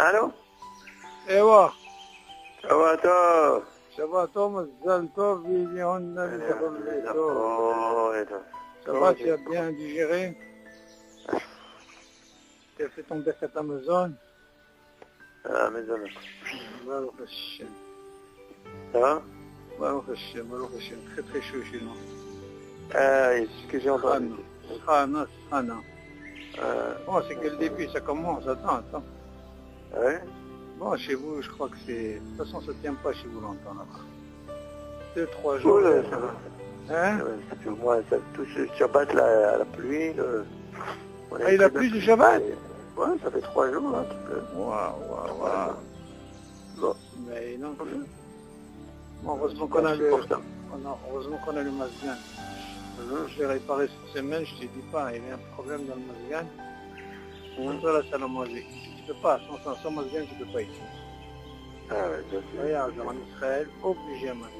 الو ايوه شباتو شباتهم الزلتو فيديون Ça va, tu as bien digéré? Tu as fait ton déchet Amazon? Amazon. Baruch Hashem. Ça va? Baruch Hashem, Baruch Hashem. Très très chaud chez nous. C'est ce que j'ai entendu. Sana. Bon, c'est que le début, ça commence. Attends. Ouais? Bon, chez vous, je crois que c'est... De toute façon, ça ne tient pas chez vous longtemps là-bas. 2-3 jours. Ouais, ça va. Hein? Moi, ça touche le Shabbat, la pluie. Il a plus de Shabbat? Ouais, ça fait 3 jours là, qu'il pleut. Waouh. Bon. Mais non. Bon, heureusement qu'on a le... Heureusement qu'on a le Mazgan. Je l'ai réparé cette semaine, je te dis pas, il y a un problème dans le Mazgan. Toi, la salle à manger. Tu peux pas, sans Mazgan, tu peux pas ici. Ah ouais, bien sûr. Regarde, en Israël, obligé à Mazgan.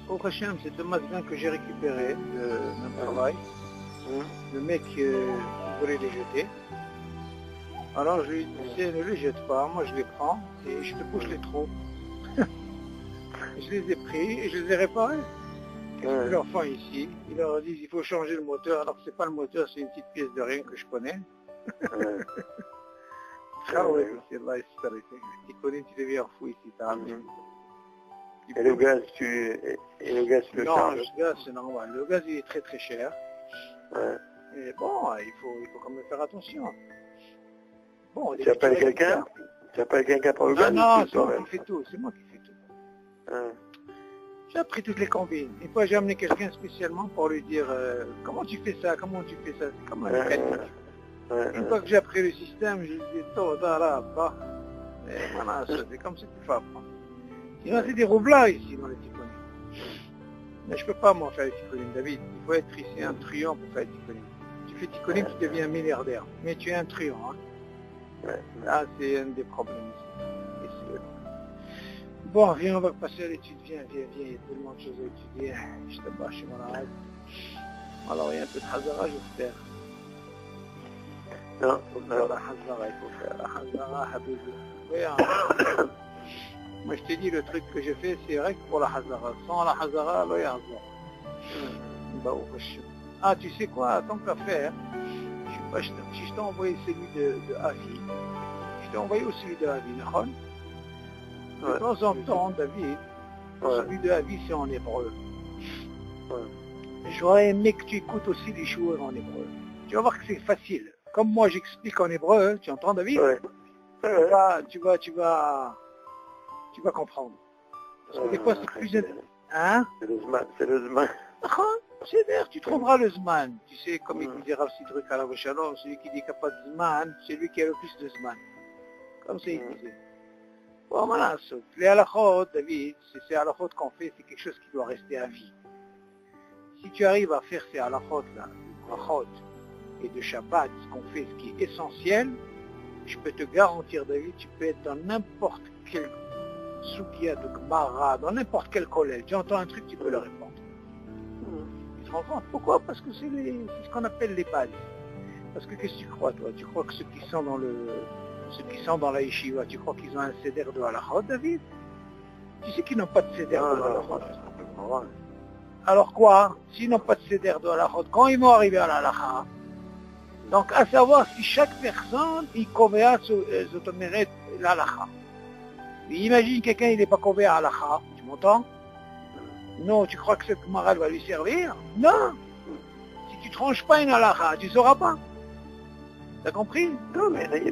Au Hachem, c'est le Mazgan que j'ai récupéré de mon travail. Le mec voulait les jeter. Alors je lui disais, ne les jette pas, moi je les prends et je te bouche les trous. Je les ai pris et je les ai réparés. Je leur fais ici, ils leur disent il faut changer le moteur, alors que c'est pas le moteur, c'est une petite pièce de rien que je connais. Ah ouais, c'est là, tu connais, tu deviens fou ici, t'as ramené. Et le gaz, tu le non, charges? Le gaz, c'est normal. Le gaz, il est très très cher. Ouais. Et bon, il faut quand même faire attention. Bon, tu appelles quelqu'un? Tu appelles quelqu'un pour le gaz? Non, c'est moi qui fais tout. C'est moi qui fais tout. Ouais. J'ai appris toutes les combines. Une fois, j'ai amené quelqu'un spécialement pour lui dire comment tu fais ça, c'est comme un mécanique. Une fois que j'ai appris le système, je lui dis tout, là, bas. Et voilà, c'est comme ça qu'il faut apprendre. Sinon, c'est des roublards ici dans les Tikkunim. Mais je peux pas, moi, faire les Tikkunim, David. Il faut être ici un truand pour faire les Tikkunim. Tu fais Tikkunim, tu deviens milliardaire. Mais tu es un truand. Hein. Ouais. Là, c'est un des problèmes ici. Bon, viens, on va passer à l'étude. Viens, il y a tellement de choses à étudier. Je te bats chez mon arabe. Alors, il y a un peu de Hazara, je vais faire. Non, La Hazara, il faut faire. La Hazara, Habibi. Moi, je t'ai dit, le truc que j'ai fait, c'est vrai que pour la Hazara. Sans la Hazara, là, il y a Ah, tu sais quoi, tant qu'à faire, si je t'ai envoyé celui de Avi, je t'ai envoyé aussi celui de Avi, d'accord? De temps en temps, David, celui de Avi, c'est en hébreu. J'aurais aimé que tu écoutes aussi les choueurs en hébreu. Tu vas voir que c'est facile. Comme moi, j'explique en hébreu, tu entends, David? Tu vas comprendre. Parce que des fois, c'est plus... Hein? C'est le Zman. C'est vrai, tu trouveras le Zman. Tu sais, comme il disait Rav Sidruk à la Shalom, celui qui dit qu'il n'y a pas de Zman, c'est lui qui a le plus de Zman. Comme ça, il disait. Bon, voilà, les halachot, David, ces halachot qu'on fait, c'est quelque chose qui doit rester à vie. Si tu arrives à faire ces halachot-là, de brachot et de Shabbat, ce qu'on fait, ce qui est essentiel, je peux te garantir, David, tu peux être dans n'importe quel Soukia de Gemara, dans n'importe quel collège. Tu entends un truc, tu peux le répondre. Tu te rends compte? Pourquoi? Parce que c'est ce qu'on appelle les bases. Parce que qu'est-ce que tu crois, toi? Tu crois que ceux qui sont dans la yeshiva, tu crois qu'ils ont un céder de halachot, David? Tu sais qu'ils n'ont pas de céder de halachot. Alors quoi? S'ils n'ont pas de céder de halachot, quand ils vont arriver à la halacha? Donc à savoir si chaque personne, il convient la halacha. Imagine quelqu'un, il n'est pas couvert à l'akha, tu m'entends? Non, tu crois que cette Gemara va lui servir? Non! Si tu ne tranches pas une halakha, tu ne sauras pas. T'as compris? Non, mais il y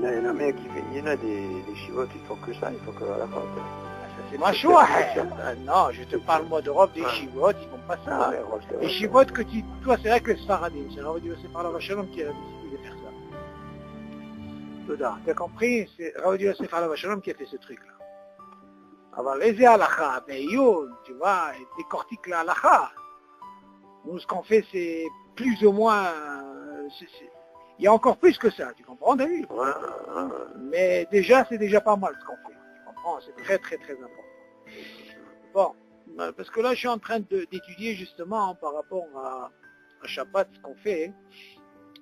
en a des chivotes, ils font que ça, ils font que halakha. Ça c'est ma choix. Non, je te parle moi d'Europe, des chivotes, ils ne font pas ça. Les chivotes que toi, c'est vrai que les Sfaradim, c'est Rav Yosef Alav Shalom qui a décidé de faire ça. T'as compris? C'est Rav Yosef Alav Shalom qui a fait ce truc-là. Alors, les halakha, tu vois, décortique la halakha. Nous, ce qu'on fait, c'est plus ou moins... Il y a encore plus que ça, tu comprends, David? Mais déjà, c'est déjà pas mal ce qu'on fait. Tu comprends? C'est très, très, très important. Bon, parce que là, je suis en train d'étudier justement par rapport à Shabbat, ce qu'on fait.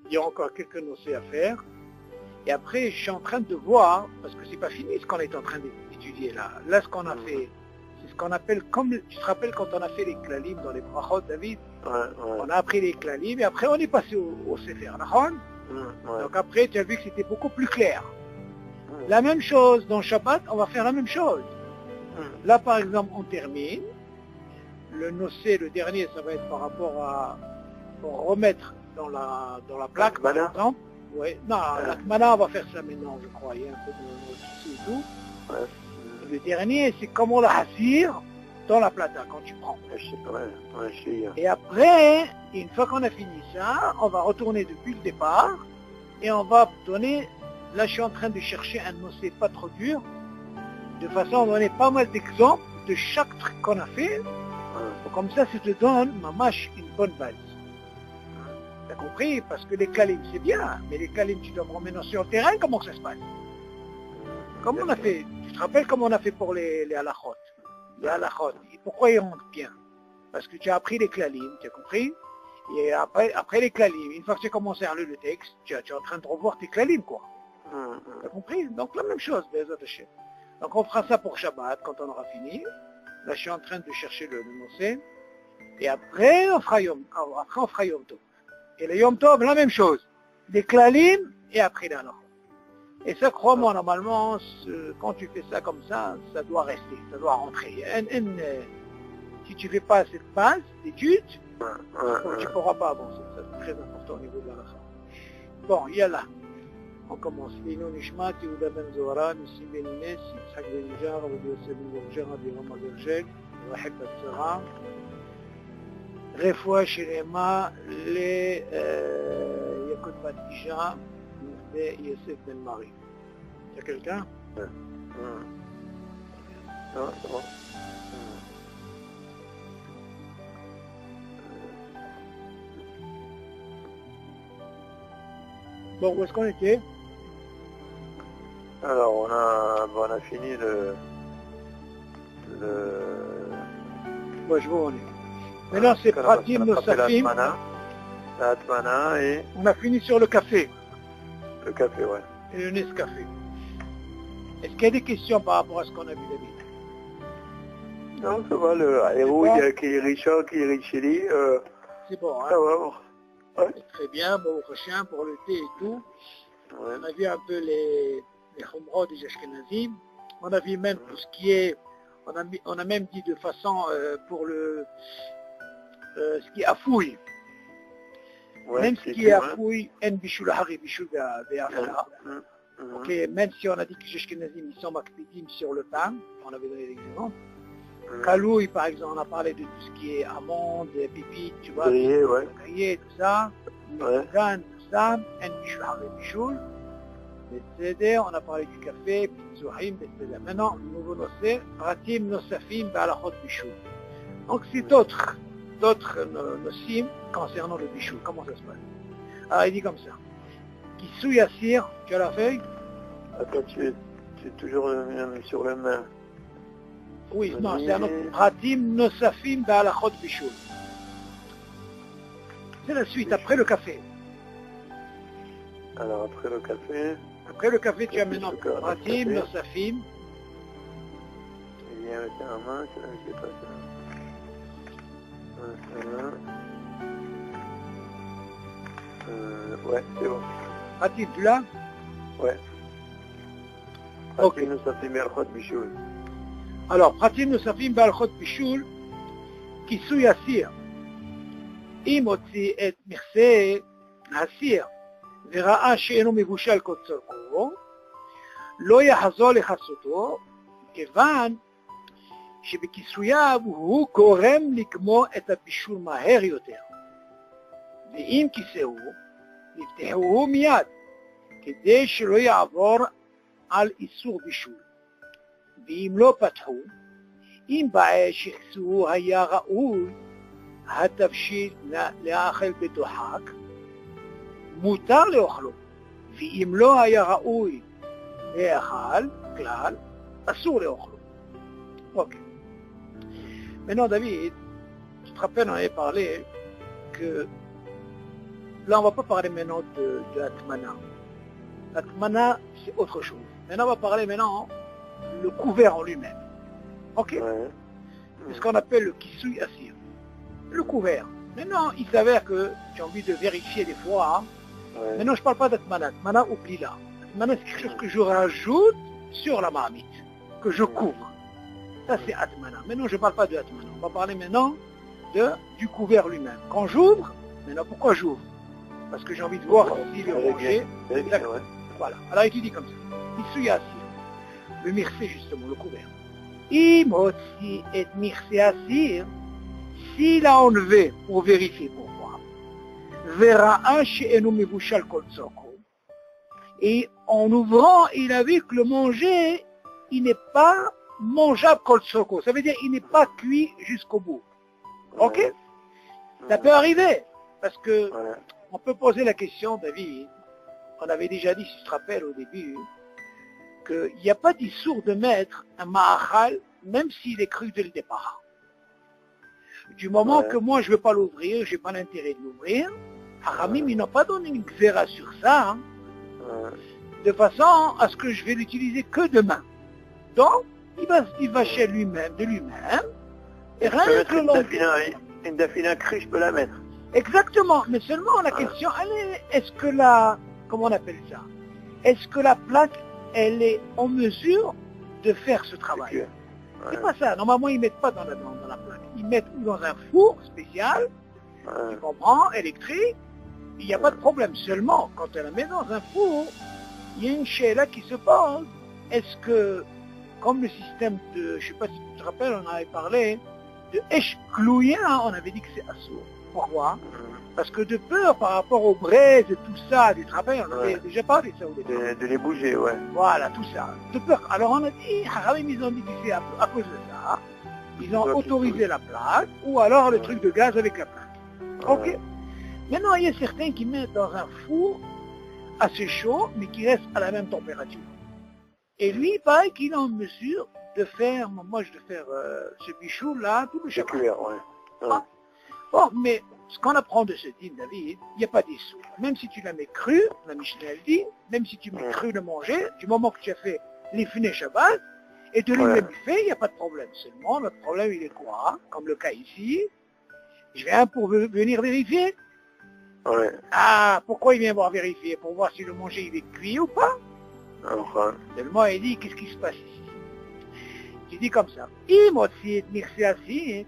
Il y a encore quelques notions à faire. Et après, je suis en train de voir, parce que c'est pas fini ce qu'on est en train d'étudier là. Là, ce qu'on a fait, c'est ce qu'on appelle, comme tu te rappelles quand on a fait les klalim dans les brachot, David, on a appris les klalim et après on est passé au Sefer, d'accord? Donc après, tu as vu que c'était beaucoup plus clair. La même chose dans Shabbat, on va faire la même chose. Là, par exemple, on termine. Le nocé, le dernier, ça va être par rapport à pour remettre dans la plaque, par exemple. Ouais. Non, la Kmana, on va faire ça maintenant, je crois. Il y a un peu de souci et tout. Le dernier, c'est comment la hasir dans la plata, quand tu prends. Et après, une fois qu'on a fini ça, on va retourner depuis le départ et on va donner, là je suis en train de chercher un nocé pas trop dur, de façon à donner pas mal d'exemples de chaque truc qu'on a fait. Comme ça te donne, mamash, une bonne base. T'as compris? Parce que les kalim, c'est bien, mais les kalim, tu dois me remettre sur le terrain, comment ça se passe? Comme on a fait, tu te rappelles comment on a fait pour les halachot? Les halachot, et pourquoi ils rentrent bien? Parce que tu as appris les klalim, tu as compris? Et après les klalim, une fois que tu as commencé à lire le texte, tu es en train de revoir tes klalim, quoi. Tu as compris? Donc la même chose, Bezat Hashem. Donc on fera ça pour Shabbat, quand on aura fini. Là, je suis en train de chercher le nocé. Et après, on fera Yom Tov. Et le Yom Tov, la même chose. Des klalim et après la halachot. Et ça, crois-moi, normalement, quand tu fais ça comme ça doit rester, ça doit rentrer. Si tu ne fais pas cette base d'études, tu ne pourras pas avancer. Ça, c'est très important au niveau de la halakha. Bon, yallah. On commence. Lino Nishmat, Yehuda Ben Zohara, Nissim Ben Inès, Yitzhak Ben Nijar, Rabbi Yosef Ben Bourger, Rabbi Rama Bergel, Rahel Batsara, Refoua Shirema, les Yakut Batija, et Yosef Ben Marie. Il y a quelqu'un? Non, c'est bon. Bon, où est-ce qu'on était? Alors, on a fini Moi, je vois où on est. Maintenant, c'est Pratim Nosafim. La Atmana et... On a fini sur le café. Le café, ouais. Et le Nescafé. Est-ce qu'il y a des questions par rapport à ce qu'on a vu, David? Non, ça va, le héros, il y a qui est Richard, qui est Richeli. C'est bon, hein? Ça va, bon. Ouais. Très bien, bon, prochain pour le thé et tout. Ouais. On a vu un peu les khumra des Ashkenazim. On a vu même tout ce qui est... On a même dit de façon pour ce qui est afouille. Ouais, même ce qui est afouille, en bishul hari bishul be'afla. Ok, même si on a dit que les Ashkenazim ils sont makpidim sur le pain, on avait donné l'exemple. Kalouille, par exemple, on a parlé de tout ce qui est amandes, pépites, tu vois, grillé, tout ça, mécan, tout ça, en bishul hari bishul. Besséder, on a parlé du café, Pitzuhim, Besséder. Maintenant, le nouveau nocé, Pratim Nosafim, Ba'alachot Bishul. Donc c'est d'autres nosim concernant le Bishul. Comment ça se passe? Alors il dit comme ça. Kisou Yassir, tu as la feuille? Attends, tu es toujours sur le main. Oui, non, c'est un autre. Pratim Nosafim, Ba'alachot Bishul. C'est la suite, après le café. Alors après le café... Après le café, tu as maintenant Pratim, Nosafim. Il y a un main, je sais pas ça. Ouais, c'est bon. Pratim, tu l'as? Ouais. Ok. Nosafim Ba'alachot Bishul. Alors, Pratim Nosafim Ba'alachot Bishul, Kisou Yassir. אם הוציא את מכסה הסיר וראה שאינו מבושל כצורכו, לא יחזור לכסותו, כיוון שבכיסוייו הוא גורם לגמור את הבישול מהר יותר. ואם כיסהו, יפתחוהו מיד, כדי שלא יעבור על איסור בישול. ואם לא פתחו, אם בעת שכיסוהו היה ראוי, התבשיל לאכל בדוחק, מותר לאוכלו, ואם לא היה ראוי לאכל כלל, אסור לאוכלו. אוקיי. Maintenant, David, tu te rappelles, on avait parlé que là, on ne va pas parler maintenant de Atmana. L'atmana, c'est autre chose. Maintenant, on va parler maintenant le couvert en lui-même. Ok? Ouais. C'est ce qu'on appelle le kisui assir. Le couvert. Maintenant, il s'avère que j'ai envie de vérifier des fois. Ouais. Maintenant, je ne parle pas d'atmana. Atmana, oublie-la. Atmana, c'est quelque chose que je rajoute sur la marmite, que je couvre. Ça, c'est atmana. Maintenant, je ne parle pas de atmana. On va parler maintenant du couvert lui-même. Quand j'ouvre, maintenant, pourquoi j'ouvre? Parce que j'ai envie de voir si le manger. Vérifier, ouais. Voilà. Alors, il dit comme ça. Kisui assir. Le mircé, justement, le couvert. Imotsi et mircé assir. S'il a enlevé pour vérifier pour voir, verra un chez Enumibushal Koltsoko. Et en ouvrant, il a vu que le manger, il n'est pas mangeable Koltsoko. Ça veut dire qu'il n'est pas cuit jusqu'au bout. Ok? Ouais. Ça peut arriver. Parce que Voilà. on peut poser la question, David. On avait déjà dit, si tu te rappelles au début, qu'il n'y a pas d'issour de mettre un ma'achal, même s'il est cru dès le départ. Du moment Ouais. que moi je ne veux pas l'ouvrir, je n'ai pas l'intérêt de l'ouvrir, Haramim, ils n'ont pas donné une xéra sur ça, hein, Ouais. de façon à ce que je vais l'utiliser que demain. Donc, il va chez lui-même, de lui-même, et rien que Une dafina crue, je peux la mettre. Exactement, mais seulement la question, elle est, est-ce que comment on appelle ça? Est-ce que la plaque, elle est en mesure de faire ce travail? Ouais. C'est pas ça. Normalement, ils ne mettent pas dans la plaque. Ils mettent ou dans un four spécial, Ouais. tu comprends, électrique, il n'y a pas de problème. Seulement, quand elle la met dans un four, il y a une chaîne qui se pose. Est-ce que, comme le système de, je ne sais pas si tu te rappelles, on avait parlé de Eshklouya, on avait dit que c'est assourd. Pourquoi? Parce que de peur par rapport aux braises et tout ça, du travail, on avait déjà parlé de ça au début. De les bouger, ouais. Voilà, tout ça. De peur. Alors on a dit, Haramim, ils ont dit que c'est à cause de ça. Ils ont autorisé la plaque, ou alors le truc de gaz avec la plaque. Ok. Maintenant, il y a certains qui mettent dans un four assez chaud, mais qui reste à la même température. Et lui, il paraît qu'il est en mesure de faire, moi je vais faire ce bichou là, tout le C'est Shabbat. cuir, ouais. Ah. Bon, mais ce qu'on apprend de ce dîme, David, il n'y a pas d'issue. Même si tu la mets crue, la Mishnah elle dit, même si tu mets crue le manger, du moment que tu as fait les funets Shabbat, et de lui-même fait, il n'y a pas de problème. Seulement, notre problème, il est quoi? Comme le cas ici, je viens pour venir vérifier. Ouais. Ah, pourquoi il vient voir vérifier? Pour voir si le manger, il est cuit ou pas? Enfin. Seulement, il dit, qu'est-ce qui se passe ici? Il dit comme ça.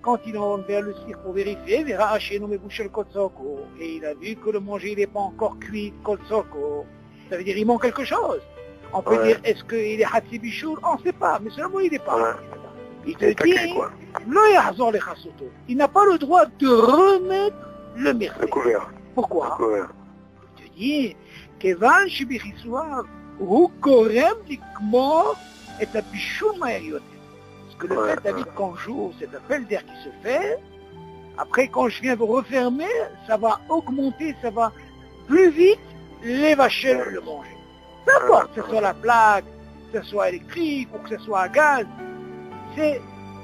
Quand il a enlevé le cire pour vérifier, verra chez nous mes bouches le kotsoko. Et il a vu que le manger n'est pas encore cuit, kotsoko. Ça veut dire qu'il manque quelque chose. On peut dire, est-ce qu'il est hatsi bichour? On ne sait pas, mais seulement il n'est pas. Il te dit, il n'a pas le droit de remettre le mercé. Le couvert. Pourquoi? Le couvert. Il te dit, Kevan shibichisoir, hu korem likmor et a bichour maeriote. Parce que le fait, David, quand j'ouvre cet appel d'air qui se fait, après, quand je viens de refermer, ça va augmenter, ça va plus vite les vacher le manger. Peu importe, que ce soit la plaque, que ce soit électrique ou que ce soit à gaz, c'est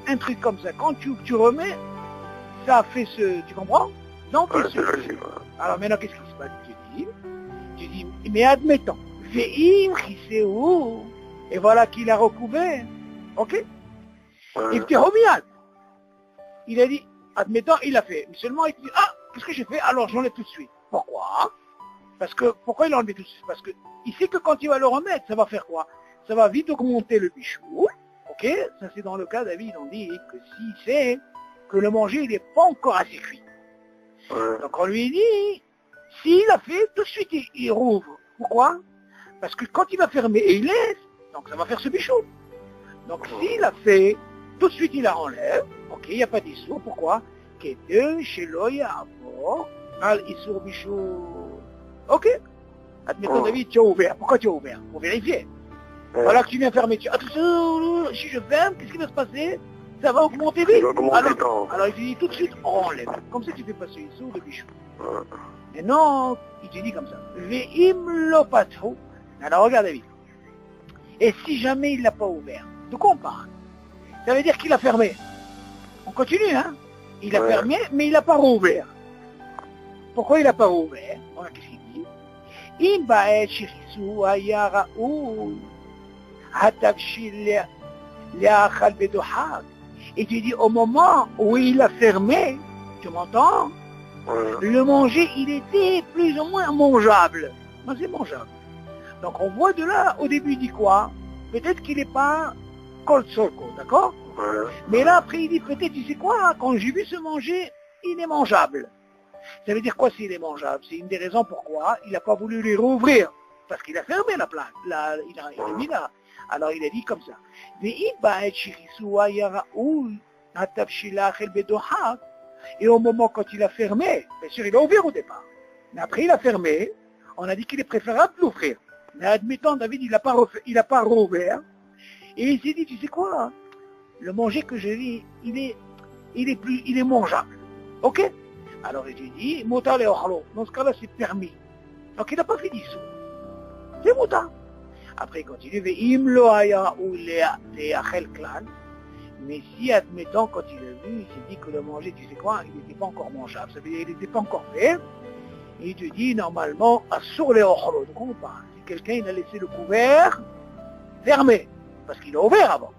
un truc comme ça. Quand tu remets, ça fait tu comprends? Donc, alors maintenant, qu'est-ce qui se passe? Tu dis, mais admettons, Ve'im chiseu, et voilà qu'il a recouvert, ok? Il était homial. Il a dit, admettons, il a fait. Mais seulement, il dit, ah, qu'est-ce que j'ai fait? Alors, j'enlève tout de suite. Pourquoi? Parce que, pourquoi il l'a enlevé tout de suite? Parce que, il sait que quand il va le remettre, ça va faire quoi? Ça va vite augmenter le bichou. Ok? Ça, c'est dans le cas, David, on dit que s'il sait que le manger, il n'est pas encore assez cuit. Donc, on lui dit, s'il a fait, tout de suite, il rouvre. Pourquoi? Parce que quand il va fermer et il laisse, donc ça va faire ce bichou. Donc, s'il a fait, tout de suite, il la enlève. Ok, il n'y a pas d'issue. Pourquoi? Ok. Admettons, David, tu as ouvert. Pourquoi tu as ouvert? Pour vérifier. Voilà que tu viens fermer. Attention, si je ferme, qu'est-ce qui va se passer? Ça va augmenter vite. Alors, il te dit tout de suite, on enlève. Comme ça, tu fais passer l'issue de bichou. Et non, il te dit comme ça. Ve'im lo patro. Alors, regarde, David. Et si jamais il ne l'a pas ouvert, de quoi on parle? Ça veut dire qu'il a fermé. On continue, hein? Il a fermé, mais il n'a pas rouvert. Pourquoi il n'a pas rouvert? Voilà, qu'est-ce qu'il dit? אם בעת שחיסו היה ראוי, התבשיל לאכל בדוחק. Et tu dis, au moment où il a fermé, tu m'entends? Le manger, il était plus ou moins mangeable. Mais c'est mangeable. Donc on voit de là, au début il dit quoi? Peut-être qu'il n'est pas cold solco, d'accord? Mais là après il dit peut-être, tu sais quoi? Quand j'ai vu se manger, il est mangeable. Ça veut dire quoi s'il est mangeable? C'est une des raisons pourquoi il n'a pas voulu les rouvrir. Parce qu'il a fermé la plaque. Il a mis là. Alors il a dit comme ça. Et au moment quand il a fermé, bien sûr il a ouvert au départ. Mais après il a fermé, on a dit qu'il est préférable d'ouvrir. Mais admettons, David, il n'a pas rouvert. Et il s'est dit, tu sais quoi? Le manger que je vis, il est mangeable. Ok? Alors il dit, Mota le ochlo. Dans ce cas-là, c'est permis. Donc il n'a pas fait d'issou. C'est Mota. Après il continue, Ve'im lo haya ou le'achel klal. Mais si, admettons, quand il a vu, il s'est dit que le manger, tu sais quoi, il n'était pas encore mangeable. Ça veut dire qu'il n'était pas encore fait. Et il te dit, normalement, assur le ochlo. De quoi on parle? Si quelqu'un, il a laissé le couvert fermé, parce qu'il a ouvert avant.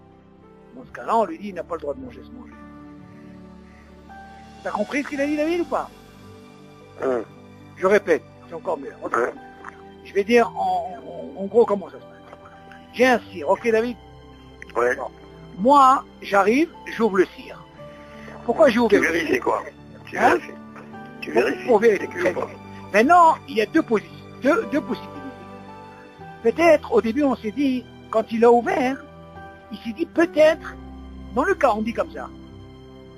Dans ce cas-là, on lui dit, il n'a pas le droit de manger ce manger. T'as compris ce qu'il a dit, David, ou pas? Je répète, c'est encore mieux. Je vais dire en gros comment ça se passe. J'ai un cire, ok David? Ouais. Bon. Moi, j'arrive, j'ouvre le cire. Pourquoi j'ai ouvert? Tu vérifies quoi? Tu vérifies. Tu vérifies. Pour vérifier. Maintenant, il y a deux possibilités. Peut-être, au début, on s'est dit, quand il a ouvert, il s'est dit peut-être, dans le cas, on dit comme ça,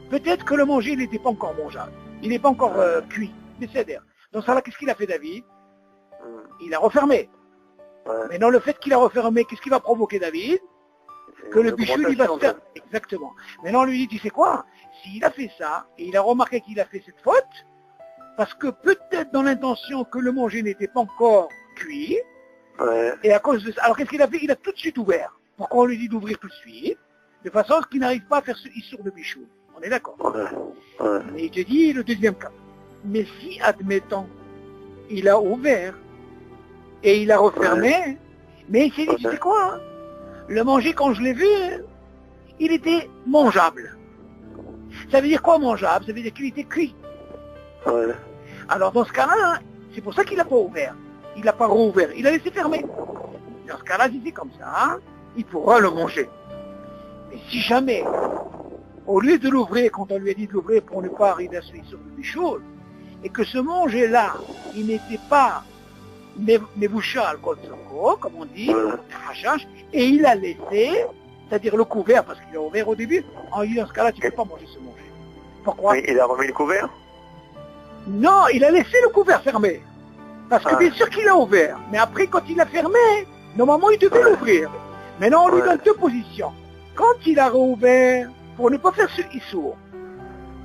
peut-être que le manger n'était pas encore mangeable. Il n'est pas encore cuit. Mais c'est-à-dire, dans ça là, qu'est-ce qu'il a fait, David? Il a refermé. Mais dans le fait qu'il a refermé, qu'est-ce qui va provoquer, David? Que le bichou, il va se faire... Exactement. Maintenant, on lui dit, tu sais quoi? S'il a fait ça, et il a remarqué qu'il a fait cette faute, parce que peut-être dans l'intention que le manger n'était pas encore cuit, et à cause de ça, alors qu'est-ce qu'il a fait? Il a tout de suite ouvert. Pourquoi on lui dit d'ouvrir tout de suite? De façon à ce qu'il n'arrive pas à faire ce issour de bichou. On est d'accord? Mais il te dit le deuxième cas. Mais si, admettons, il a ouvert, et il a refermé, mais il s'est dit, tu sais quoi? Hein? Le manger, quand je l'ai vu, il était mangeable. Ça veut dire quoi mangeable? Ça veut dire qu'il était cuit. Alors dans ce cas-là, c'est pour ça qu'il n'a pas ouvert. Il n'a pas rouvert. Il a laissé fermer. Dans ce cas-là, si c'est comme ça, il pourra le manger. Mais si jamais, au lieu de l'ouvrir, quand on lui a dit de l'ouvrir pour ne pas arriver à ce sur des choses, et que ce manger-là, il n'était pas mevouchal, comme on dit, et il a laissé, c'est-à-dire le couvert, parce qu'il a ouvert au début, en lui, dans ce cas-là, tu ne peux pas manger ce manger. Pourquoi? Mais il a remis le couvert? Non, il a laissé le couvert fermé. Parce que bien sûr qu'il a ouvert. Mais après, quand il a fermé, normalement, il devait l'ouvrir. Maintenant, on lui donne deux positions. Quand il a rouvert, pour ne pas faire ce issour.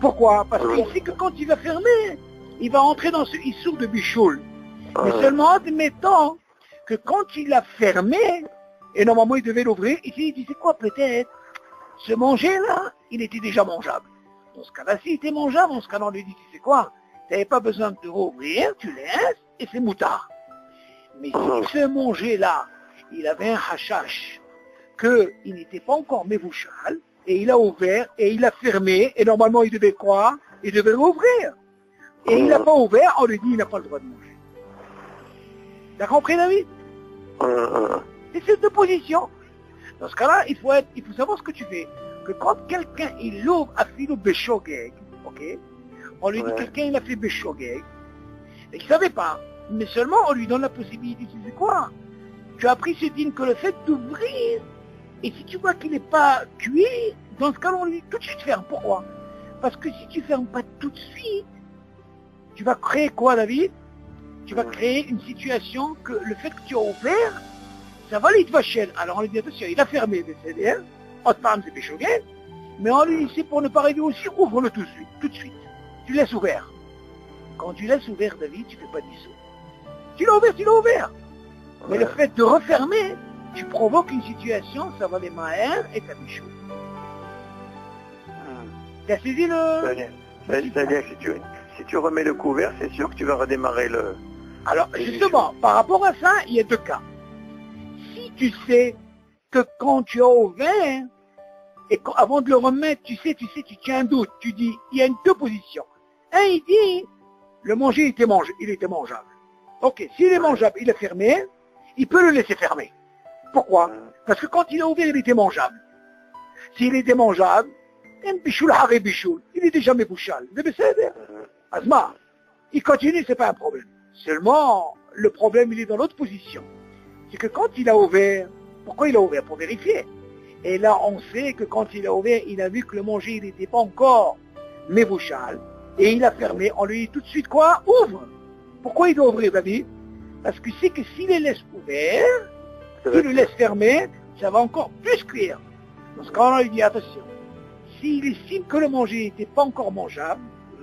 Pourquoi? Parce qu'il sait que quand il va fermer, il va entrer dans ce issour de bichoul. Mais seulement admettons que quand il a fermé, et normalement il devait l'ouvrir, il s'est dit, c'est quoi peut-être? Ce manger-là, il était déjà mangeable. Dans ce cas-là, s'il était mangeable, dans ce cas-là, on lui dit, tu sais quoi? Tu n'avais pas besoin de rouvrir, tu laisses, et c'est moutard. Mais si ce manger-là, il avait un hashash, qu'il n'était pas encore mevouchal, et il a ouvert, et il a fermé, et normalement il devait quoi? Il devait rouvrir. Et il n'a pas ouvert, on lui dit, il n'a pas le droit de manger. T'as compris, David? C'est ces deux positions. Dans ce cas-là, il faut savoir ce que tu fais. Que quand quelqu'un, il ouvre à filo béchogeg, ok? On lui dit, quelqu'un, il a fait béchogeg, et il ne savait pas. Mais seulement, on lui donne la possibilité, tu sais quoi? Tu as appris ce dîne que le fait d'ouvrir, et si tu vois qu'il n'est pas cuit, dans ce cas-là, on lui dit tout de suite ferme. Pourquoi? Parce que si tu ne fermes pas tout de suite, tu vas créer quoi, David? Tu vas créer une situation que le fait que tu as ouvert, ça va l'idvachel. Alors on lui dit attention, il a fermé le CDR, c'est péchoguet, mais on lui dit c'est pour ne pas arriver aussi, ouvre-le tout de suite. Tu laisses ouvert. Quand tu laisses ouvert, David, tu ne fais pas d'issou. Tu l'as ouvert. Mais le fait de refermer, tu provoques une situation, ça va les maher et ta bichou. Tu as saisi le... C'est-à-dire que si tu remets le couvert, c'est sûr que tu vas redémarrer Alors, justement, par rapport à ça, il y a deux cas. Si tu sais que quand tu as ouvert, et avant de le remettre, tu tiens un doute, tu dis, il y a deux positions. Un, il dit, le manger, il était mangeable. Ok, s'il est mangeable, il est fermé, il peut le laisser fermer. Pourquoi? Parce que quand il a ouvert, il était mangeable. S'il était mangeable, il était jamais bouchal. Asma, il continue, c'est pas un problème. Seulement, le problème, il est dans l'autre position. C'est que quand il a ouvert, pourquoi il a ouvert? Pour vérifier. Et là, on sait que quand il a ouvert, il a vu que le manger, il n'était pas encore mébouchal. Et il a fermé. On lui dit tout de suite quoi? Ouvre. Pourquoi il doit ouvrir, David? Parce que c'est que s'il les laisse ouverts, s'il le laisse fermer, ça va encore plus cuire. Dans ce cas-là, on lui dit attention. S'il estime que le manger n'était pas encore mangeable,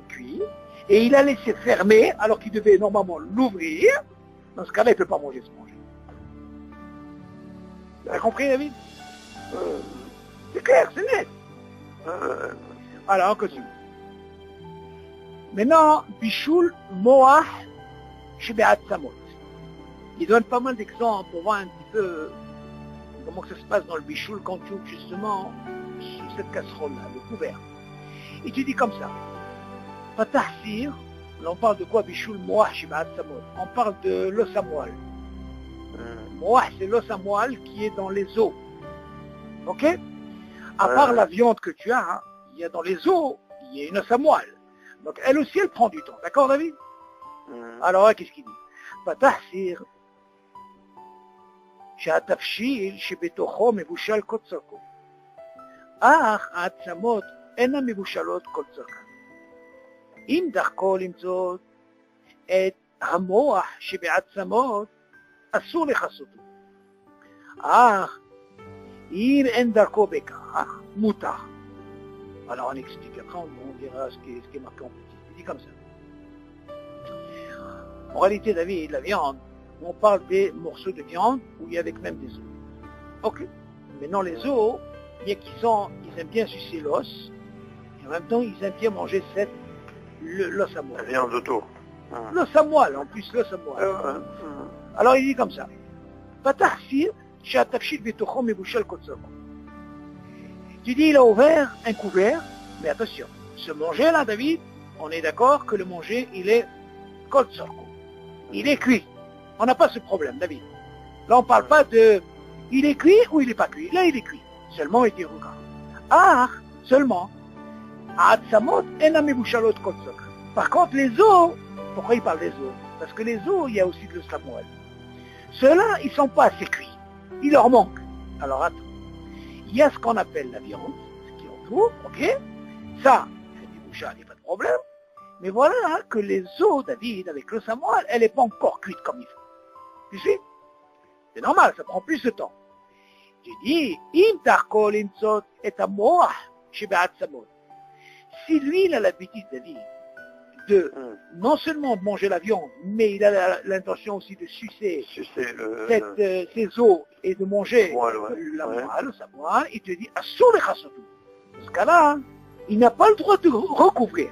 cuit, et il a laissé fermer, alors qu'il devait normalement l'ouvrir, dans ce cas-là, il ne peut pas manger ce manger. Vous avez compris, David? C'est clair, c'est net. Alors, on continue. Maintenant, Bishul Moah Shebe'at Samot. Il donne pas mal d'exemples pour voir un petit peu comment ça se passe dans le Bishul quand tu ouvres justement sur cette casserole-là, le couvert. Et tu dis comme ça. Patahsir, on parle de quoi Bishul Moah Shebe'at Samot? On parle de l'os à moelle. Moah, c'est l'os à moelle qui est dans les os. Ok? À part la viande que tu as, hein, il y a dans les os, il y a une os à moelle. Donc elle aussi, elle prend du temps. D'accord, David? Alors, qu'est-ce qu'il dit? Patahsir, שהתבשיל שבתוכו מבושל כל צרכו. אך העצמות אינן מבושלות כל צרכן. אם דרכו למצוא את המוח שבעצמות, אסור לכסותו. אך אם אין דרכו בכך, מותר. Alors on explique, après on verra ce qui est marqué en petit. Il dit comme ça. En réalité, David, la viande, on parle des morceaux de viande où il y a avec même des os. Ok. Maintenant, les os, bien ils aiment bien sucer l'os, et en même temps, ils aiment bien manger l'os à moelle. La viande autour. L'os à moelle, en plus, l'os à moelle. Alors, il dit comme ça. Tu dis, il a ouvert un couvert, mais attention, ce manger-là, David, on est d'accord que le manger, il est koltzorko. Il est cuit. On n'a pas ce problème, David. Là, on ne parle pas de... Il est cuit ou il n'est pas cuit. Là, il est cuit. Seulement, il dit, regarde. Ah, seulement. Par contre, les os, pourquoi il parle des os? Parce que les os, il y a aussi de l'os à moelle. Ceux-là, ils ne sont pas assez cuits. Il leur manque. Alors, attends. Il y a ce qu'on appelle la viande, ce qui entoure, ok? Ça, c'est du bouchard, il n'y a pas de problème. Mais voilà hein, que les os, David, avec l'os à moelle, elle n'est pas encore cuite comme il faut. Tu sais? C'est normal, ça prend plus de temps. Tu dis, si lui, il a l'habitude, David, de non seulement de manger la viande, mais il a l'intention aussi de sucer ces os et de manger la moelle, sa moelle, il te dit, assure les chassotou. Dans ce cas-là, il n'a pas le droit de recouvrir.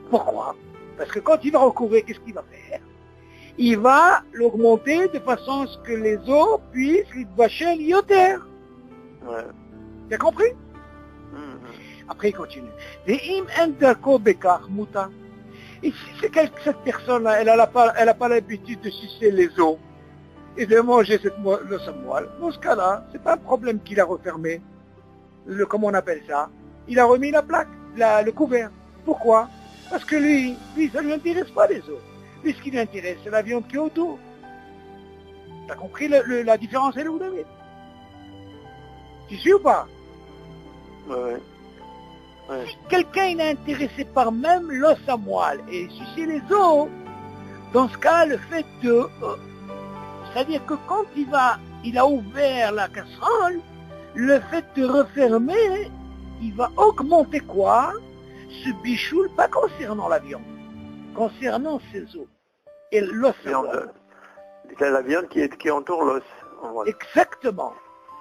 Pourquoi? Parce que quand il va recouvrir, qu'est-ce qu'il va faire? Il va l'augmenter de façon à ce que les os puissent vacher l'ioter. Tu as compris? Après, il continue. Et si c'est cette personne-là, elle n'a pas l'habitude de sucer les os et de manger l'os à moelle, dans ce cas-là, c'est pas un problème qu'il a refermé. Comment on appelle ça? Il a remis la plaque, le couvert. Pourquoi? Parce que lui, ça ne lui intéresse pas les os. Lui, ce qui lui intéresse, c'est la viande qui est autour. T'as compris la différence, elle est où, David? Tu suis ou pas? Si quelqu'un est intéressé par même l'os à moelle et sucer les os, dans ce cas, le fait de... c'est-à-dire que quand il a ouvert la casserole, le fait de refermer, il va augmenter quoi? Ce bichoul, pas concernant la viande, concernant ses os et l'os à moelle. C'est la viande qui entoure l'os. Exactement.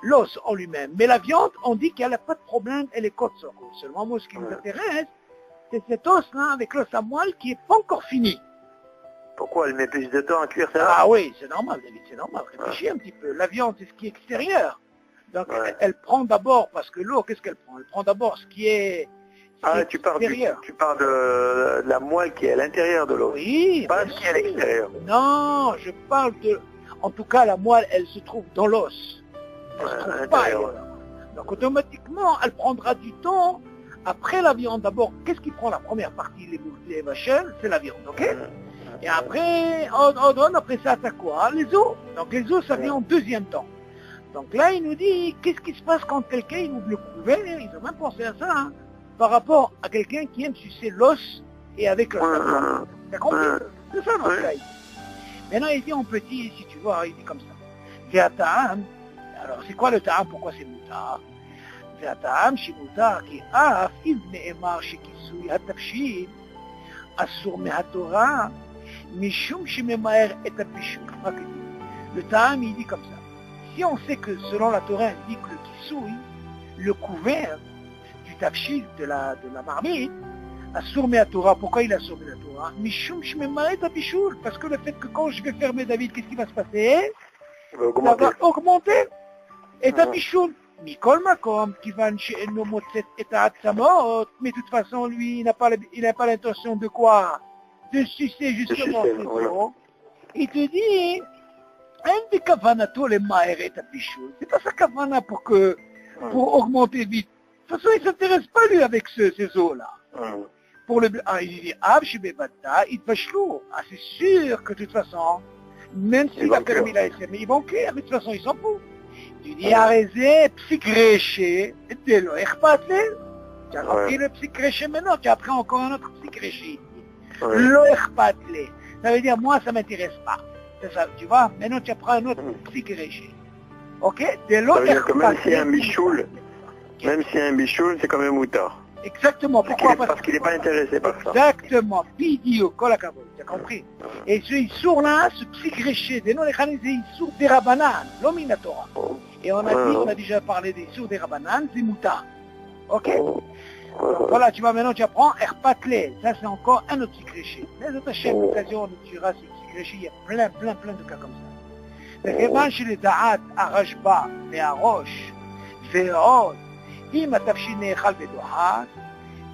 L'os en lui-même. Mais la viande, on dit qu'elle n'a pas de problème, elle est kotsoko. Seulement, moi, ce qui nous intéresse, c'est cet os-là avec l'os à moelle qui n'est pas encore fini. Pourquoi elle met plus de temps à cuire ça? Ah oui, c'est normal, David, c'est normal. Réfléchis un petit peu. La viande, c'est ce qui est extérieur. Donc, elle prend d'abord, parce que l'eau, qu'est-ce qu'elle prend? Elle prend d'abord ce qui est Tu parles de la moelle qui est à l'intérieur de l'eau. Oui. Pas ce qui est à l'extérieur. Non, je parle de... En tout cas, la moelle, elle se trouve dans l'os. Elle se trouve pas ailleurs. Donc, automatiquement, elle prendra du temps. Après la viande, d'abord, qu'est-ce qui prend la première partie, les vachelles? C'est la viande, ok? Et après, on donne après ça, t'as quoi? Les os. Donc, les os, ça vient en deuxième temps. Donc là, il nous dit, qu'est-ce qui se passe quand quelqu'un il ouvre le couvert? Ils ont même pensé à ça, hein, par rapport à quelqu'un qui aime sucer l'os et avec le savoir. T'as compris? C'est ça dans ce cas. Maintenant, il dit en petit, si tu vois, il dit comme ça. Ve'ata'am. Alors, c'est quoi le ta'am? Pourquoi c'est moutar? Ve'ata'am shemoutar ki af if ne'emar shekisui hatafshil asur mehatorah mishum shememaer et apishul. Le ta'am, il dit comme ça. Si on sait que selon la Torah indique le kisui, le couvert du tafshil de la marmite, assur mehatorah, pourquoi il assur mehatorah? Mishum shememaer et apishul. Parce que le fait que quand je vais fermer David, qu'est-ce qui va se passer? Ça va augmenter. Et apishul. Mikol makom, kivan she'eno motzet et ha'atzamot, mais de toute façon, lui, il n'a pas l'intention de quoi? De sucer justement ses os. Il te dit, c'est pas sa kavana pour augmenter vite. De toute façon, il ne s'intéresse pas lui avec ces os-là. Pour il dit, c'est sûr que de toute façon, même s'il a permis la SM, ils vont cuire, mais de toute façon, ils s'en foutent. Tu dis, arrêtez, psychréché, de l'eau, tu as appris le psychréché maintenant, tu as appris encore un autre psychréché. L'eau, ça veut dire, moi, ça ne m'intéresse pas. C'est ça, tu vois, maintenant tu apprends un autre psychréché. Ok? De l'eau, même si un bichoul, c'est quand même moutard. Exactement. Pourquoi? Parce qu'il n'est pas intéressé par ça. Exactement. Bidio, kolakavod, tu as compris? Et ce issour là, ce psychréché, de l'eau, c'est issour des rabanan, l'ominatora. Et on a déjà parlé des issour des rabanan, c'est moutard. Ok? Donc, voilà, tu vois, maintenant tu apprends erpatlé. Ça, c'est encore un autre psychréché. Les autres chefs d'occasion, tu diras, c'est psychréché, il y a plein de cas comme ça. וכיוון שלדעת הרשב"א והראש ועוד, אם התבשיל נאכל בדוחק,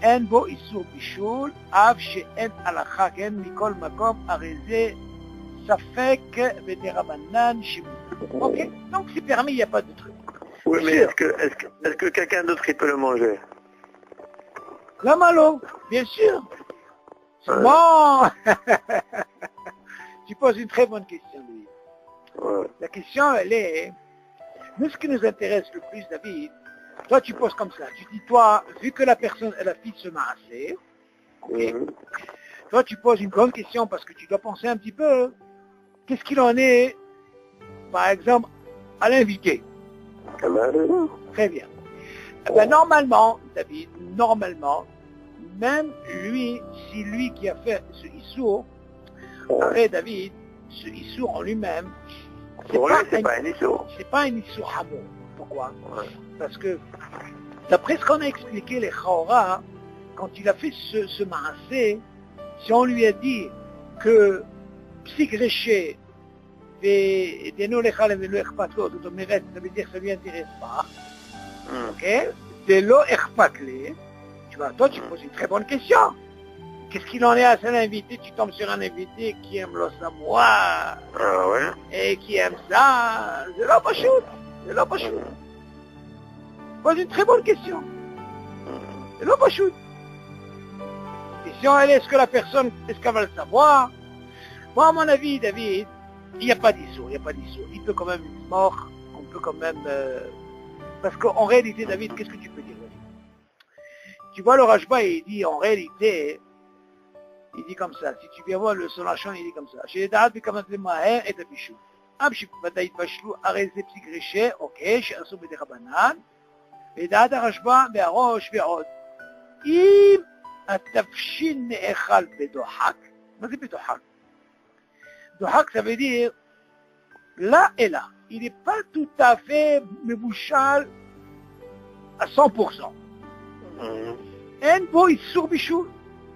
אין בו איסור בישול, אף שאין הלכה, כן, מכל מקום, הרי זה ספק ודרבנן שמותר. Ok? Donc c'est permis, il n'y a pas de truc. Oui, mais est-ce que quelqu'un d'autre il peut le manger? La malo, bien sûr. C'est bon. Tu poses une très bonne question, Louis. La question, elle est, nous, ce qui nous intéresse le plus, David, toi, tu poses comme ça. Tu dis, toi, vu que la personne, elle a fait se masser, toi, tu poses une bonne question parce que tu dois penser un petit peu, qu'est-ce qu'il en est, par exemple, à l'invité. Très bien. Ben, normalement, David, même lui, si lui qui a fait ce issour, après David, ce issour en lui-même, c'est pas un issour hamon. Pourquoi? Parce que, d'après ce qu'on a expliqué, les Chaora, quand il a fait ce maassé, si on lui a dit que psychréché, des non-lechalem et le-echpatlo, ça veut dire que ça ne lui intéresse pas, ok? De lo-echpatlé, tu vois, toi tu poses une très bonne question. Qu'est-ce qu'il en est à cet invité? Tu tombes sur un invité qui aime le samoa, et qui aime ça, c'est là pas shoot. Pose une très bonne question. C'est là pas shoot. Question, elle est-ce que la personne, est-ce qu'elle va le savoir? Moi, à mon avis, David, il n'y a pas d'issour. Il peut quand même être mort, on peut quand même... Parce qu'en réalité, David, qu'est-ce que tu peux dire? Tu vois, le Rashba, il dit, en réalité, il dit comme ça. Si tu viens voir le Solachon, il dit comme ça. Chez les Da'at, comme le Maher et Tabichou. Abshib, Bataït Bachelou, Arezé Psychréché, ok, chez Assou Bédérabanan. Et Da'at Rashba, Béarosh, Béod. Im Atafshin Ne'echal Bédohak. Mais c'est Bédohak. Dohak, ça veut dire là et là. Il n'est pas tout à fait mebouchal à 100%. En bo issour bichoul.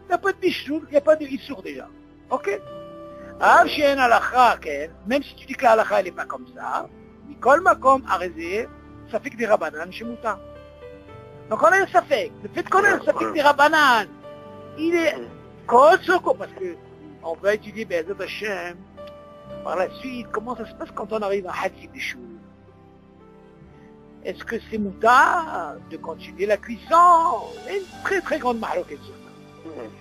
Il n'y a pas de bichoul, il n'y a pas de issour déjà. Ok? Même si tu dis que la halakha elle n'est pas comme ça, Mikol Makom Arezé, ça fait que des Rabbanan chez Mouta. Donc on a un safek. Le fait qu'on a un safek des Rabbanan, il est Kol Soko, parce que on va étudier Be'ezat Hashem. Par la suite, comment ça se passe quand on arrive à Hadzi Bishul? Est-ce que c'est Mouta de continuer la cuisson? Il y a une très très grande mahloket sur ça.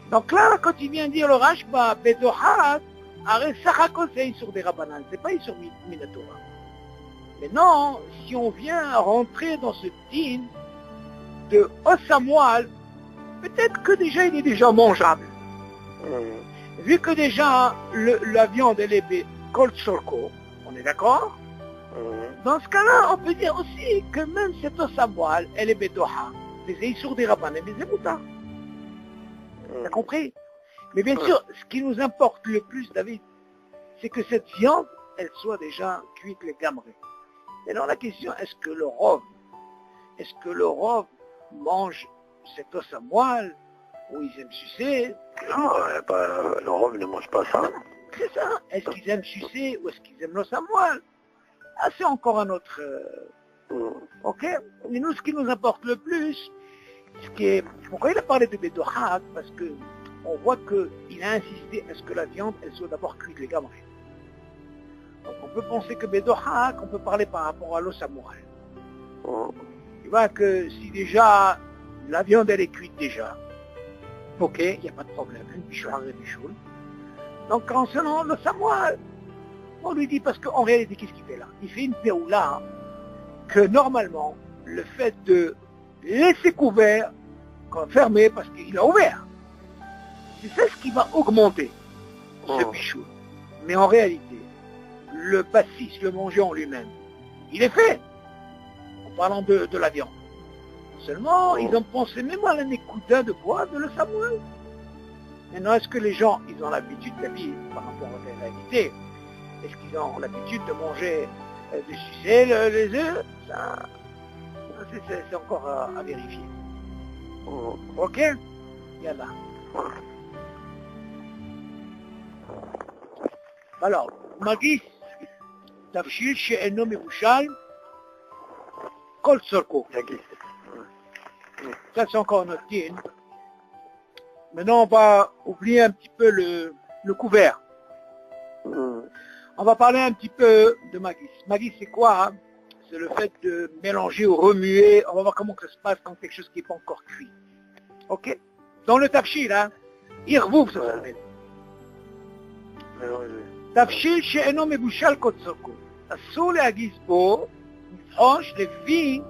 Donc là, quand il vient dire le Rashba, Bedohat, Arrête Sachakol, c'est sur des Rabbanan, c'est pas sur Minatora. Mais non, si on vient rentrer dans ce din de Osamoal, peut-être que déjà il est déjà mangeable. Vu que déjà la viande elle est Kol Sorko, on est d'accord? Dans ce cas-là, on peut dire aussi que même cette Osamoal, elle est Bedoha, des sur des Rabbanan, des Zemouta. T'as compris? Mais bien sûr, ce qui nous importe le plus, David, c'est que cette viande, elle soit déjà cuite les gamerés. Et alors la question, est-ce que le rov mange cet os à moelle, ou ils aiment sucer? Non, le rov ne mange pas ça. C'est ça. Est-ce qu'ils aiment sucer ou est-ce qu'ils aiment l'os à moelle? Ah, c'est encore un autre... Ok? Mais nous, ce qui nous importe le plus, pourquoi il a parlé de Bedohat? Parce que on voit qu'il a insisté à ce que la viande, elle soit d'abord cuite les gamerés. Donc on peut penser que Bedohak, on peut parler par rapport à l'os à moelle. Tu vois que si déjà la viande elle est cuite déjà, ok, il n'y a pas de problème, un bichoul. Donc concernant l'os à moelle, on lui dit parce qu'en réalité qu'est-ce qu'il fait là? Il fait une péoula que normalement le fait de laisser couvert, fermé parce qu'il a ouvert, c'est ça ce qui va augmenter ce bichoul. Mais en réalité, le pastis, le manger en lui-même, il est fait, en parlant de la viande. Seulement, ils ont pensé même à l'anécoudin de bois de le Samuel. Maintenant, est-ce que les gens, ils ont l'habitude d'habiller par rapport à la réalité? Est-ce qu'ils ont l'habitude de manger, de sucer les œufs? Ça, c'est encore à vérifier. Ok? Yallah. Alors, Magis, Tafshil she'eno mebouchal, Kol Sorko. Ça, c'est encore notre din. Maintenant, on va oublier un petit peu le couvert. On va parler un petit peu de Magis. Magis, c'est quoi? C'est le fait de mélanger ou remuer. On va voir comment ça se passe quand quelque chose qui n'est pas encore cuit. Ok? Dans le tafshil, hein? Irvouf, ça s'appelle. תבשיל שאינו מבושל קוצרקו, אסור להגיס בו, מפחוש לפי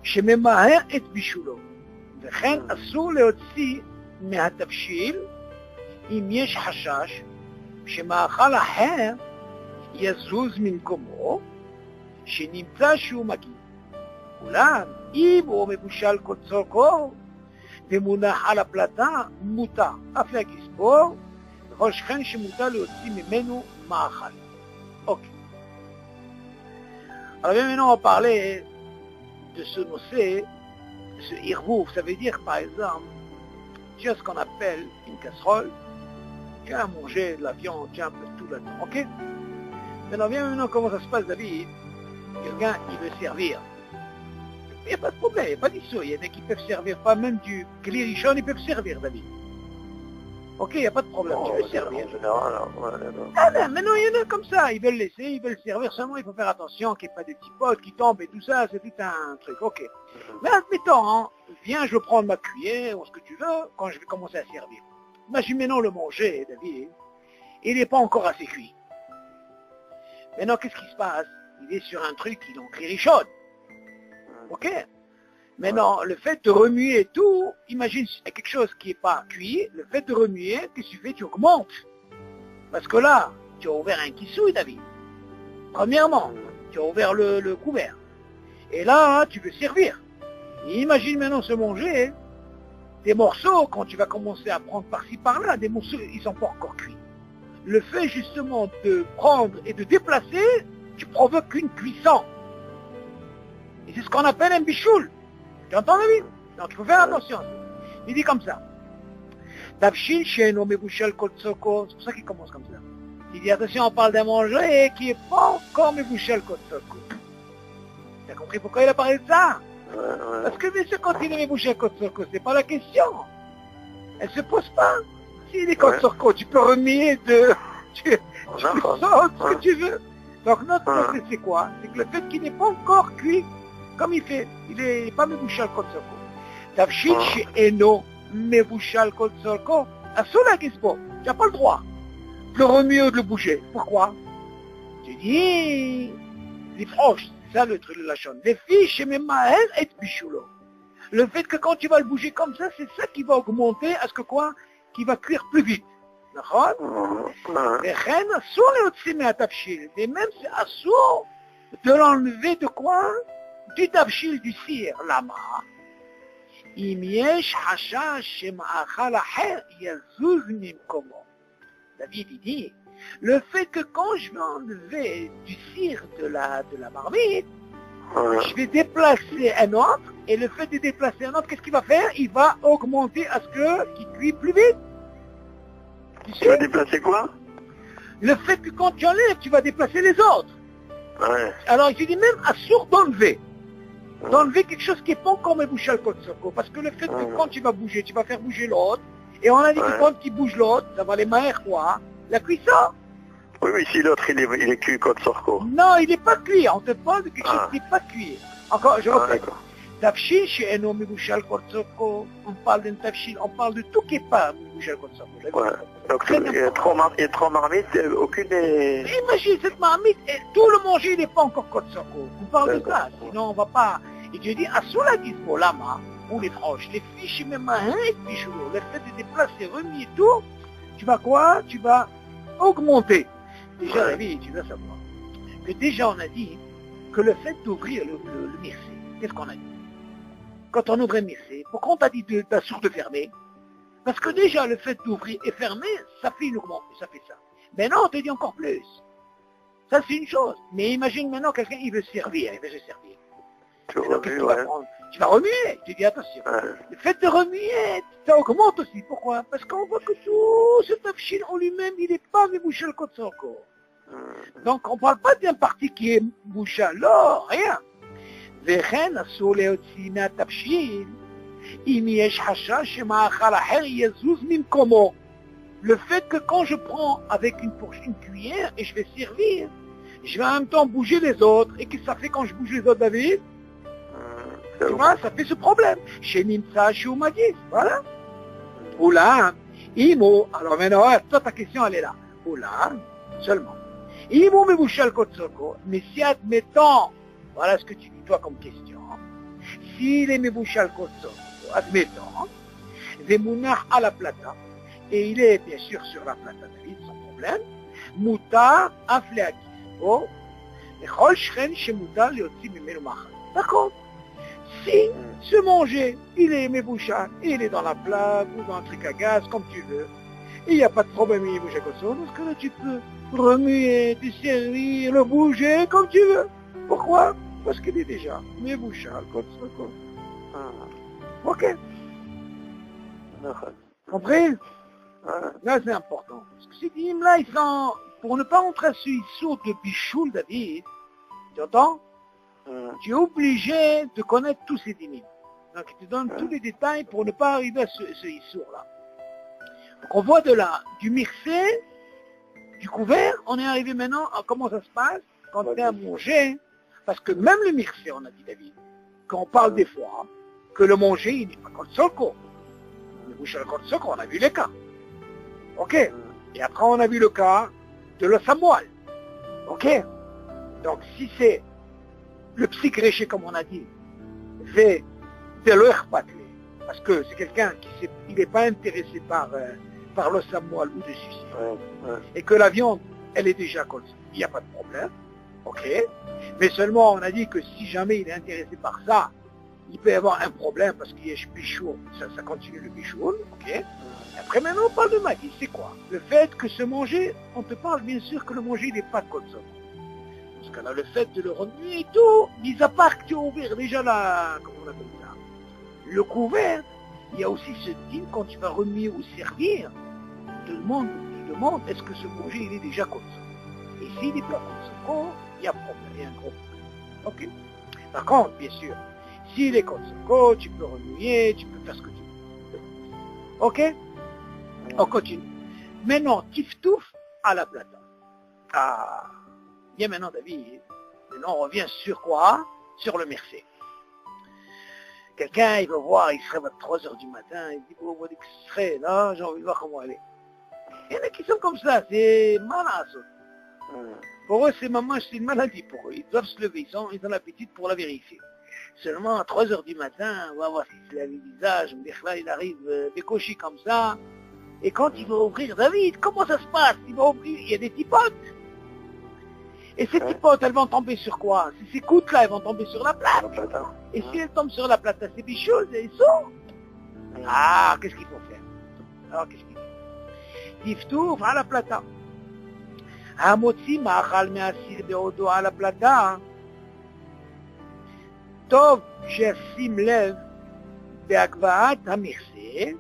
שממהר את בישולו, וכן אסור להוציא מהתבשיל אם יש חשש שמאכל אחר יזוז ממקומו, שנמצא שהוא מגיע. אולם אם הוא מבושל קוצרקו ומונח על הפלטה, מותר אף להגיס בו, בכל שכן שמותר להוציא ממנו מאכל. אוקיי. Alors maintenant on va parler de ce nocé, ce irvouf, ça veut dire par exemple, tu as ce qu'on appelle une casserole, tu as à manger de la viande, tu as un peu de tout là-dedans, ok? Maintenant comment ça se passe David? Quelqu'un il veut servir. Il n'y a pas de problème, il n'y a pas d'issue, il y en a qui peuvent servir, pas même du klirichon, ils peuvent servir David. Ok, il n'y a pas de problème, tu veux servir. En général, Maintenant, il y en a comme ça, ils veulent laisser, ils veulent servir, seulement il faut faire attention qu'il n'y ait pas des petits potes qui tombent et tout ça, c'est tout un truc, ok. Mais admettons, hein, viens, je vais prendre ma cuillère ou ce que tu veux quand je vais commencer à servir. Imagine maintenant le manger, David, il n'est pas encore assez cuit. Maintenant, qu'est-ce qui se passe? Il est sur un truc qui est en cririchonne. Ok? Maintenant, le fait de remuer et tout, imagine quelque chose qui n'est pas cuit, le fait de remuer, qu'est-ce que tu fais? Tu augmentes. Parce que là, tu as ouvert un kissouille, David. Premièrement, tu as ouvert le couvert. Et là, tu veux servir. Et imagine maintenant se manger des morceaux, quand tu vas commencer à prendre par-ci par-là, des morceaux, ils ne sont pas encore cuits. Le fait justement de prendre et de déplacer, tu provoques une cuisson. Et c'est ce qu'on appelle un bichoul. Tu entends, David? Donc il faut faire attention. Il dit comme ça. Tafshil she'eno mevushal kol tzorko. C'est pour ça qu'il commence comme ça. Il dit attention, on parle d'un manger qui n'est pas encore mevushal kol tzorko. Tu as compris pourquoi il a parlé de ça? Parce que bien sûr, quand il est mevushal kol tzorko, c'est pas la question. Elle se pose pas. S'il est kol tzorko, tu peux remuer de... tu peux sauter ce que tu veux. Donc notre problème, c'est quoi? C'est que le fait qu'il n'est pas encore cuit, comme il fait, il n'est pas mevushal kol tzorko. Tafshil she'eno mevushal kol tzorko, asur lagisbo. Tu n'as pas le droit de le remuer ou de le bouger. Pourquoi? Tu dis, les proches, c'est ça le truc de la chaîne. Les fiches, même maël et bichoulo. Le fait que quand tu vas le bouger comme ça, c'est ça qui va augmenter à ce que quoi? Qui va cuire plus vite. D'accord? Et même c'est assour de l'enlever de quoi? Du tafshil, du cire, lama. אם יש חשש שמאכל אחר יזוז ממקומו. David il dit, le fait que quand je vais enlever du cire de la marmite, je vais déplacer un autre, et le fait de déplacer un autre, qu'est-ce qu'il va faire? Il va augmenter à ce qu'il cuit plus vite. Tu vas déplacer quoi? Le fait que quand tu enlèves, tu vas déplacer les autres. Alors je dis même à sourd d'enlever. D'enlever quelque chose qui n'est pas encore mevushal kol tzorko. Parce que le fait que quand tu vas bouger, tu vas faire bouger l'autre. Et on a dit que quand tu bouges l'autre, ça va les maher quoi? La cuisson. Oui, si l'autre il est cuit kol tzorko. Non, il n'est pas cuit. On te parle de quelque chose qui n'est pas cuit. Encore, je répète. Tafshil she'eno mevushal kol tzorko. On parle d'un tafshil, on parle de tout qui n'est pas mevushal kol tzorko. Donc il y a trois marmites, aucune n'est... Imagine cette marmite, et tout le manger n'est pas encore kol tzorko. On parle de ça, sinon on va pas... Et Dieu dit, assour la gizmo, lama, ou les franges, les fiches, même un et pichou, le fait de déplacer, remis et tout, tu vas quoi? Tu vas augmenter. Déjà, la vie, tu vas savoir. Que déjà, on a dit que le fait d'ouvrir le mircé, qu'est-ce qu'on a dit? Quand on ouvre un mircé, pourquoi on t'a dit d'assour de fermer? Parce que déjà, le fait d'ouvrir et fermer, ça fait une augmentation, ça fait ça. Mais non, on te dit encore plus. Ça, c'est une chose. Mais imagine maintenant, quelqu'un, il veut servir, il veut se servir. Tu vas remuer, tu dis attention. Le fait de remuer, ça augmente aussi. Pourquoi? Parce qu'on voit que tout ce tafshil en lui-même, il n'est pas mevushal kol tzorko. Donc on ne parle pas d'un parti qui est mevushal, non, rien. וכן אסור להוציא מהתבשיל אם יש חשש שמאכל אחר יזוז ממקומו. Le fait que quand je prends avec une cuillère et je vais servir, je vais en même temps bouger les autres. Et qu'est-ce que ça fait quand je bouge les autres, David? Tu vois, ça fait ce problème. Chez Nimsa, chez Oumagis, voilà. Oula, Imo, alors maintenant, toi ta question elle est là. Oula, seulement. Imo mevushal kol tzorko, mais si admettons, voilà ce que tu dis toi comme question, s'il est mevushal kol tzorko, admettons, vemunach à la plata, et il est bien sûr sur la plata, David, sans problème, mutar afleaki, oh, lechol shren shemutar leotzi mimenu machal. D'accord? Si ce manger, il est mevushal, il est dans la plaque ou dans un truc à gaz, comme tu veux, il n'y a pas de problème, il est mevushal kol tzorko, parce que là tu peux remuer, te servir, le bouger comme tu veux. Pourquoi? Parce qu'il est déjà mevushal kol tzorko. Ok. Compris? Là c'est important. Parce que ces dîmes-là, ils sont, pour ne pas entrer sur une sorte de bichoul, David, tu entends? Tu es obligé de connaître tous ces dîmes. Donc il te donne tous les détails pour ne pas arriver à ce issour-là. Donc on voit de là, du mircé, du couvert, on est arrivé maintenant à comment ça se passe quand tu es à manger. Parce que même le mircé, on a dit David, quand on parle des fois, que le manger, il n'est pas kol tzorko. Le mevushal kol tzorko, on a vu les cas. Ok. Et après on a vu le cas de l'os à moelle. Ok. Donc si c'est le psychréché, comme on a dit, c'est le erpatlé, parce que c'est quelqu'un qui n'est pas intéressé par l'os à moelle ou de suicide, et que la viande, elle est déjà kol tzorko, il n'y a pas de problème, ok, mais seulement on a dit que si jamais il est intéressé par ça, il peut y avoir un problème, parce qu'il y a bichour, ça continue le bichour, ok. Et après maintenant on parle de magie, c'est quoi? Le fait que ce manger, on te parle bien sûr que le manger il n'est pas kol tzorko. Parce que là, le fait de le remuer et tout, mis à part que tu as ouvert déjà comment on appelle ça, le couvert, il y a aussi ce din quand tu vas remuer ou servir, tu demandes est-ce que ce manger il est déjà comme ça. Et s'il n'est pas comme ça, il y a problème, il y a un gros problème. Ok. Par contre, bien sûr, s'il est comme ça, tu peux remuer, tu peux faire ce que tu veux. Ok. On continue. Maintenant, tiftouf à la plata. Ah, bien maintenant David. Maintenant on revient sur quoi? Sur le merci. Quelqu'un, il va voir, il serait à 3 heures du matin, il dit, oh, voilà que ce serait là, j'ai envie de voir comment elle est. Il y en a qui sont comme ça, c'est malade. Pour eux, c'est une maladie pour eux. Ils doivent se lever, ils ont l'appétit pour la vérifier. Seulement à 3 heures du matin, on va voir s'il se lave le visage, là, il arrive décoché comme ça. Et quand il va ouvrir, David, comment ça se passe? Il va ouvrir, il y a des tipotes. Et ces tipotes, elles vont tomber sur quoi? Ces gouttes-là, elles vont tomber sur la plate. Et si elles tombent sur la plate, c'est des choses, elles sont. Ah, qu'est-ce qu'il faut faire? Alors, qu'est-ce qu'il fait? Tiftouf à la plata. המוציא מאכל מהסיר בעודו על הפלטה, טוב שישים לב בהגבהת המכסה,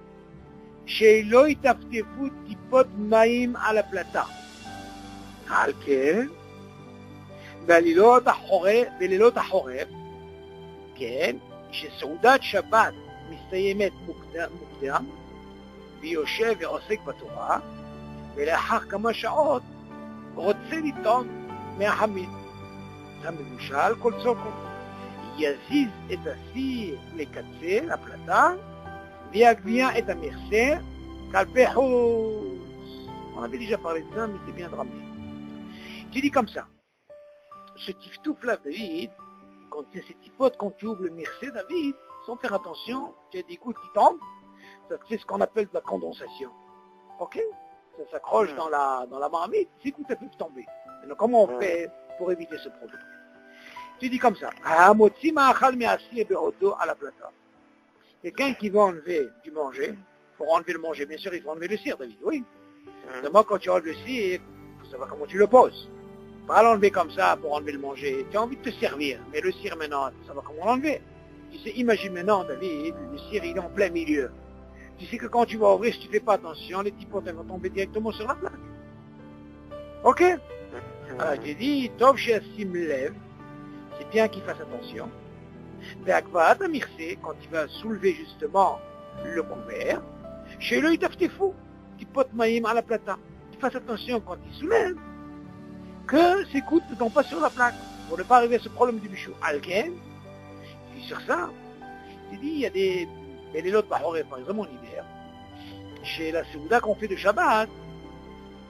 שלא יטפטפו טיפות מים על הפלטה. על כן, בלילות החורף, כן, שסעודת שבת מסתיימת מוקדם, ויושב ועוסק בתורה, ולאחר כמה שעות רוצה לטעום מהחמין. המבושל כל צוקו. יזיז את הסיר לקצה, לפלטה, ויגביה את המכסה כלפי חוץ. On avait déjà parlé de ça, mais c'est bien de ramener. Tu dis comme ça. Ce tiftouf là, David, quand il y a ces petits potes, quand tu ouvres le mixé, David, sans faire attention, tu as des gouttes qui tombent, ça c'est ce qu'on appelle de la condensation. Ok? Ça s'accroche dans la marmite, ces gouttes peuvent tomber. Alors comment on fait pour éviter ce problème? Tu dis comme ça. Quelqu'un qui va enlever du manger, pour enlever le manger, bien sûr, il faut enlever le cire, David, oui. Seulement quand tu enlèves le cire, il faut savoir comment tu le poses. Pas l'enlever comme ça pour enlever le manger. Tu as envie de te servir, mais le cire maintenant, tu sais pas comment l'enlever. Tu sais, imagine maintenant, David, le cire il est en plein milieu. Tu sais que quand tu vas ouvrir, si tu ne fais pas attention, les petits potes vont tomber directement sur la plaque. Ok? Alors j'ai dit, Tov Sheasim Lev, c'est bien qu'il fasse attention. Be'akvaat Amirse, quand il va soulever justement le couvert, chez lui, il fou, petit pot maïm à la plata. Il fasse attention quand il soulève, que ses coudes ne tombent pas sur la plaque, pour ne pas arriver à ce problème du bichou. Alken, puis sur ça, j'ai dit, il y a des lilotes bahoré, par exemple en hiver, chez la Séouda qu'on fait de Shabbat,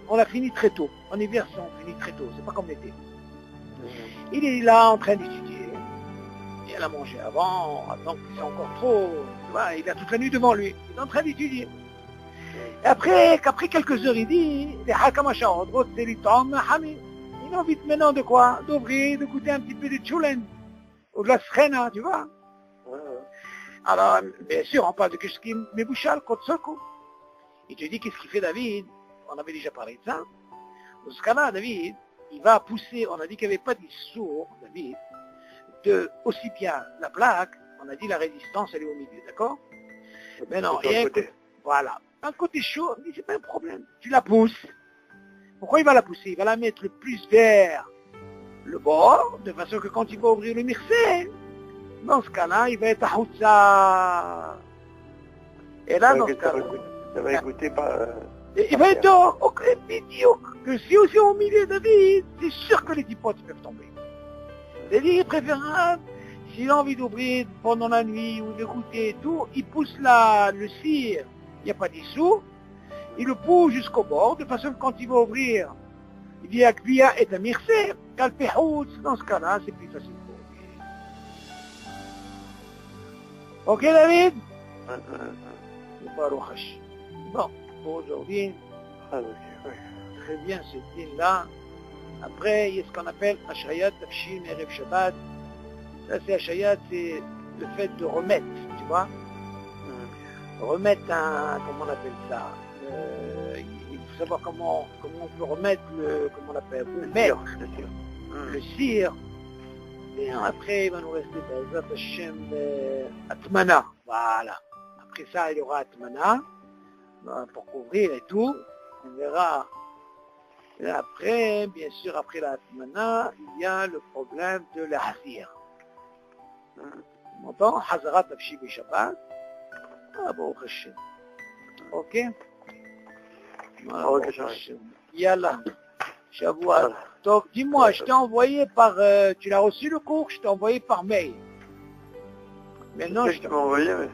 on a fini très tôt. En hiver, on finit très tôt, c'est pas comme l'été. Il est là en train d'étudier. Et elle a mangé avant, donc c'est encore trop. Tu vois, il a toute la nuit devant lui. Il est en train d'étudier. Et après quelques heures, il dit, il a envie maintenant de quoi? D'ouvrir, de goûter un petit peu de tchoulen. Ou de la srena, tu vois. Alors, bien sûr, on parle de qu'est-ce qui est mebouchal, kotsoko. Il te dit qu'est-ce qu'il fait David? On avait déjà parlé de ça. Dans ce cas-là, David, il va pousser, on a dit qu'il n'y avait pas d'issour, David, de aussi bien la plaque, on a dit la résistance, elle est au milieu, d'accord? Mais non, et voilà. Un côté chaud, mais c'est pas un problème. Tu la pousses. Pourquoi il va la pousser? Il va la mettre le plus vers le bord, de façon que quand il va ouvrir le mircé, dans ce cas-là, il va être à Houtsa. Et là, dans ce cas-là, ça va écouter par... il va être ok, médiocre. Que si aussi au milieu de David, c'est sûr que les tipotes peuvent tomber. C'est-à-dire, préférable, s'il a envie d'ouvrir pendant la nuit ou de goûter et tout, il pousse le cire, il n'y a pas d'issou, il le pousse jusqu'au bord, de façon que quand il va ouvrir, il y a Kviya et Amirse, Kalpehout, dans ce cas-là, c'est plus facile pour lui. Ok, David? Bon, pour aujourd'hui, très bien ce dîner-là. Après, il y a ce qu'on appelle Hashayat, Tafshin, Erev Shabbat. Ça, c'est Hashayat, c'est le fait de remettre, tu vois. Remettre comment on appelle ça? Il faut savoir comment on peut remettre comment on appelle, le cire. Et après, il va nous rester Bezat Hashem Atmana. Voilà. après ça, il y aura Atmana, pour couvrir et tout. On verra. Et après, bien sûr, après la Atmana, il y a le problème de la Hazir. On entend Hazarat Afshi Shabbat. Ah bon, Hashem. Ok. Voilà, Ok, bon, ça va. Hashem. Yallah. Shavua. Voilà. Donc, dis-moi, je t'ai envoyé par... tu l'as reçu le cours, je t'ai envoyé par mail. Maintenant, Qu'est-ce que tu m'as envoyé, mais...